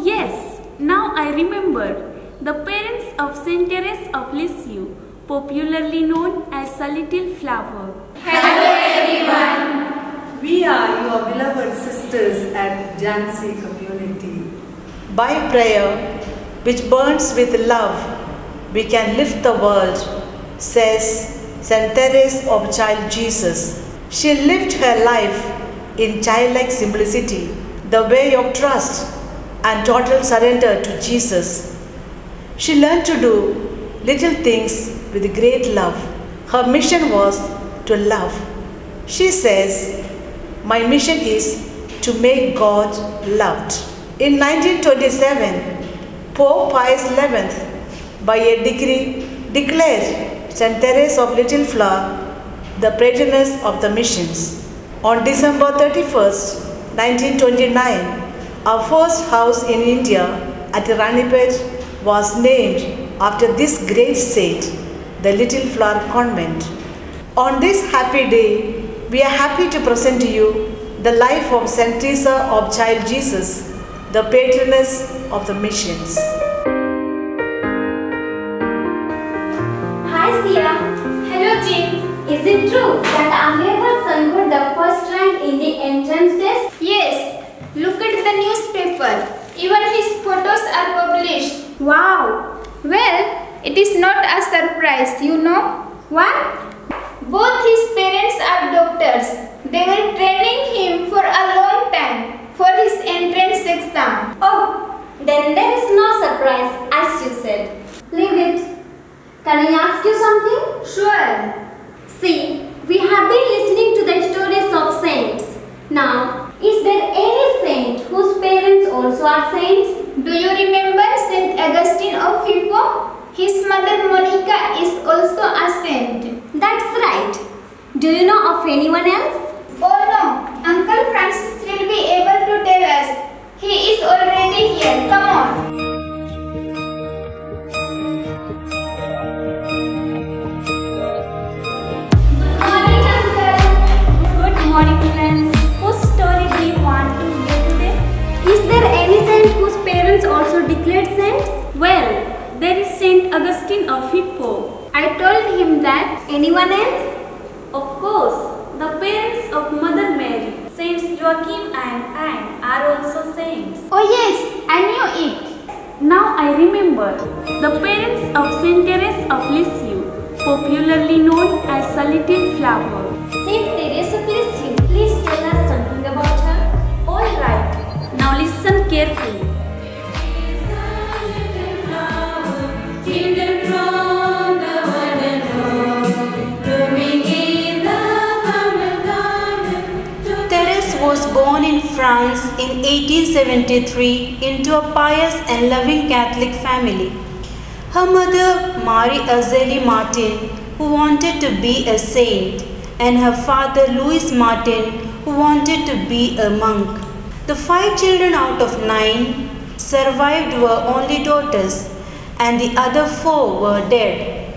yes, now I remember. The parents of Saint Teresa of Lisieux, popularly known as a little flower. Hello everyone. We are your beloved sisters at Jhansi community. By prayer, which burns with love, we can lift the world, says Saint Teresa of Child Jesus. She lived her life in childlike simplicity, the way of trust and total surrender to Jesus. She learned to do little things with great love. Her mission was to love. She says, "My mission is to make God loved." In 1927, Pope Pius XI, by a decree, declared Saint Teresa of Little Flower the patroness of the missions. On December 31st, 1929, our first house in India at Ranipet was named after this great saint, the Little Flower Convent. On this happy day, we are happy to present to you the life of Saint Teresa of Child Jesus, the patroness of the missions. Hi Sia. Hello Jean. Is it true that Amlevar son got the first rank in the entrance test? Yes, look at the newspaper. Even his photos are published. Wow. Well, it is not a surprise, you know. What? Both his parents are doctors. They were training him for a long time for his entrance exam. Oh, then there is no surprise, as you said. Leave it. Can I ask you something? Sure. See, we have been listening to the stories of saints. Now, is there any saint whose parents also are saints? Do you remember Saint Augustine of Hippo? His mother Monica is also a saint. That's right. Do you know of anyone else? Oh no, Uncle Francis will be able to tell us. He is already here. Come on. Good morning, friends. Whose story do you want to hear today? Is there any saint whose parents also declared saints? Well, there is Saint Augustine of Hippo. I told him that. Anyone else? Of course, the parents of Mother Mary, Saints Joachim and Anne, are also saints. Oh yes, I knew it. Now I remember. The parents of Saint Teresa of Lisieux, popularly known as a little flower. Saint Teresa of Lisieux, please tell us something about her. All right, now listen carefully. Teresa was born in France in 1873 into a pious and loving Catholic family. Her mother, Marie Azélie Martin, who wanted to be a saint, and her father, Louis Martin, who wanted to be a monk. The 5 children out of 9 survived were only daughters, and the other 4 were dead.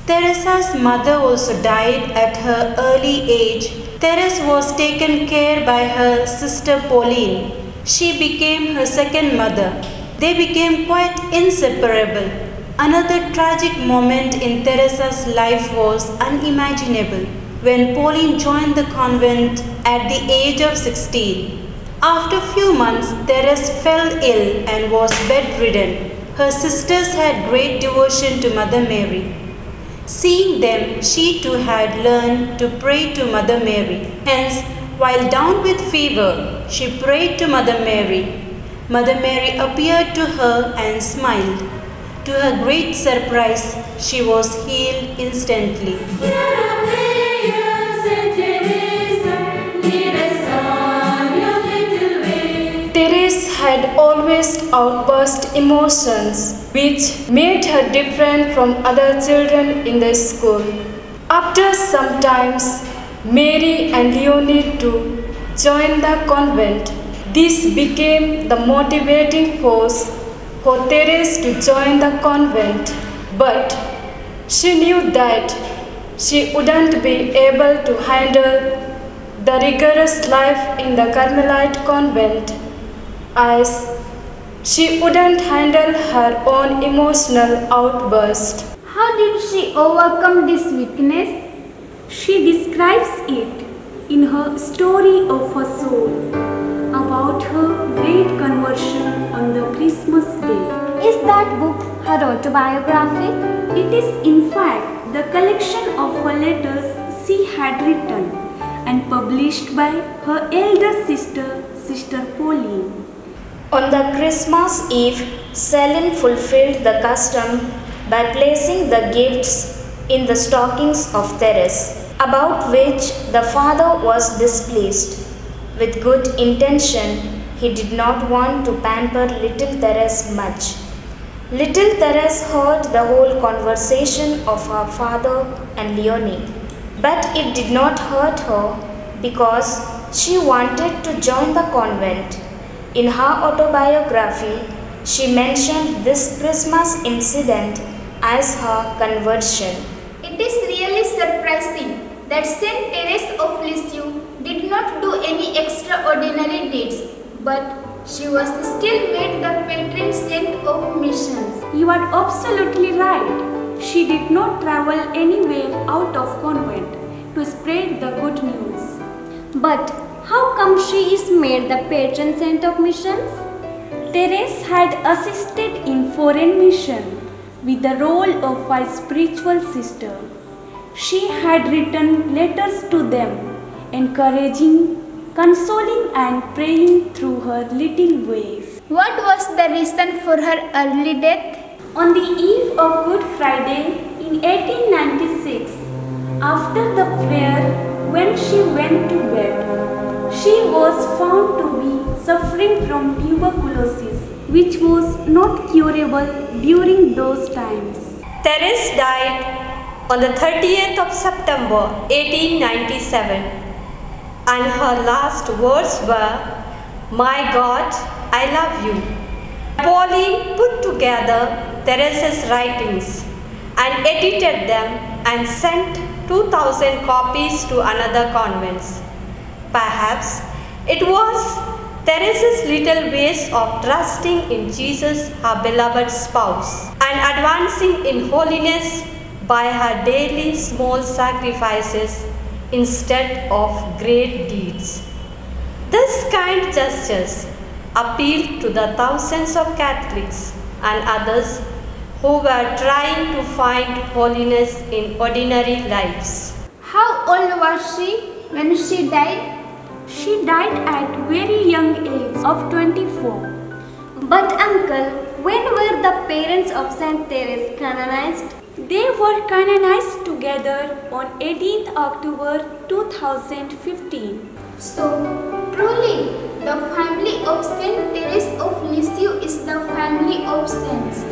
Teresa's mother also died at her early age. Teresa was taken care by her sister Pauline. She became her second mother. They became quite inseparable. Another tragic moment in Teresa's life was unimaginable when Pauline joined the convent at the age of 16. After a few months, Teresa fell ill and was bedridden. Her sisters had great devotion to Mother Mary. Seeing them, she too had learned to pray to Mother Mary. Hence, while down with fever, she prayed to Mother Mary. Mother Mary appeared to her and smiled. To her great surprise, she was healed instantly. Teresa had always outburst emotions which made her different from other children in the school. After some times, Mary and Leonie too joined the convent. This became the motivating force for Teresa to join the convent, but she knew that she wouldn't be able to handle the rigorous life in the Carmelite convent, as She wouldn't handle her own emotional outburst. How did she overcome this weakness? She describes it in her Story of her Soul about her great conversion on the Christmas day. Is that book her autobiography? It is in fact the collection of her letters she had written and published by her elder sister, Sister Pauline. On the Christmas Eve, Celine fulfilled the custom by placing the gifts in the stockings of Therese, about which the father was displeased. With good intention, he did not want to pamper little Therese much. Little Therese heard the whole conversation of her father and Leonie, but it did not hurt her because she wanted to join the convent. In her autobiography, she mentioned this Christmas incident as her conversion. It is really surprising that Saint Therese of Lisieux did not do any extraordinary deeds, but she was still made the patron saint of missions. You are absolutely right. She did not travel anywhere out of convent to spread the good news. But how come she is made the patron saint of missions? Therese had assisted in foreign mission with the role of a spiritual sister. She had written letters to them, encouraging, consoling and praying through her little ways. What was the reason for her early death? On the eve of Good Friday in 1896, after the prayer when she went to bed, she was found to be suffering from tuberculosis, which was not curable during those times. Therese died on the 30th of September 1897, and her last words were, "My God, I love you." Pauline put together Therese's writings and edited them and sent 2,000 copies to another convents. Perhaps it was Therese's little ways of trusting in Jesus, her beloved spouse, and advancing in holiness by her daily small sacrifices instead of great deeds. This kind gestures appealed to the thousands of Catholics and others who were trying to find holiness in ordinary lives. How old was she when she died? She died at very young age of 24. But uncle, when were the parents of Saint Therese canonized? They were canonized together on 18th October 2015. So, truly, the family of Saint Therese of Lisieux is the family of saints.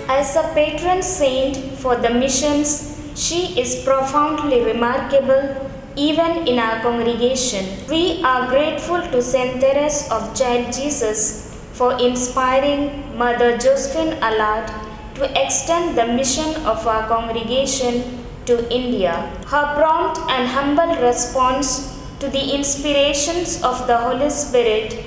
As a patron saint for the missions, she is profoundly remarkable even in our congregation. We are grateful to Saint Therese of Child Jesus for inspiring Mother Josephine Allard to extend the mission of our congregation to India. Her prompt and humble response to the inspirations of the Holy Spirit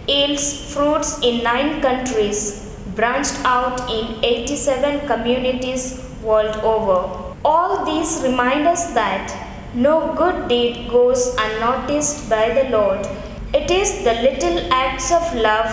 yields fruits in 9 countries, branched out in 87 communities world over. All these remind us that no good deed goes unnoticed by the Lord. It is the little acts of love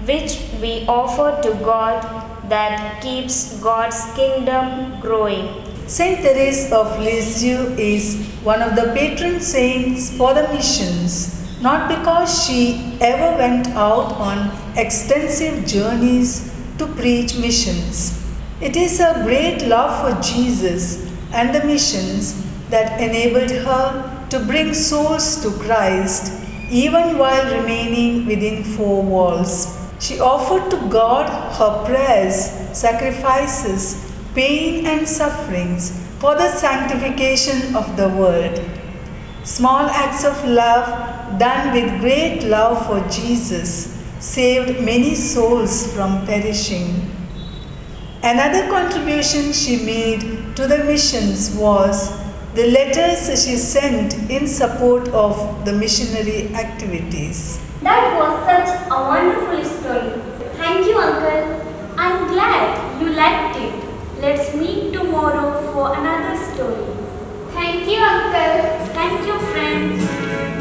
which we offer to God that keeps God's kingdom growing. Saint Therese of Lisieux is one of the patron saints for the missions, not because she ever went out on extensive journeys to preach missions. It is her great love for Jesus and the missions that enabled her to bring souls to Christ even while remaining within 4 walls. She offered to God her prayers, sacrifices, pain and sufferings for the sanctification of the world. Small acts of love done with great love for Jesus saved many souls from perishing. Another contribution she made to the missions was the letters she sent in support of the missionary activities. That was such a wonderful story. Thank you, Uncle. I'm glad you liked it. Let's meet tomorrow for another story. Thank you, Uncle. Thank you, friends.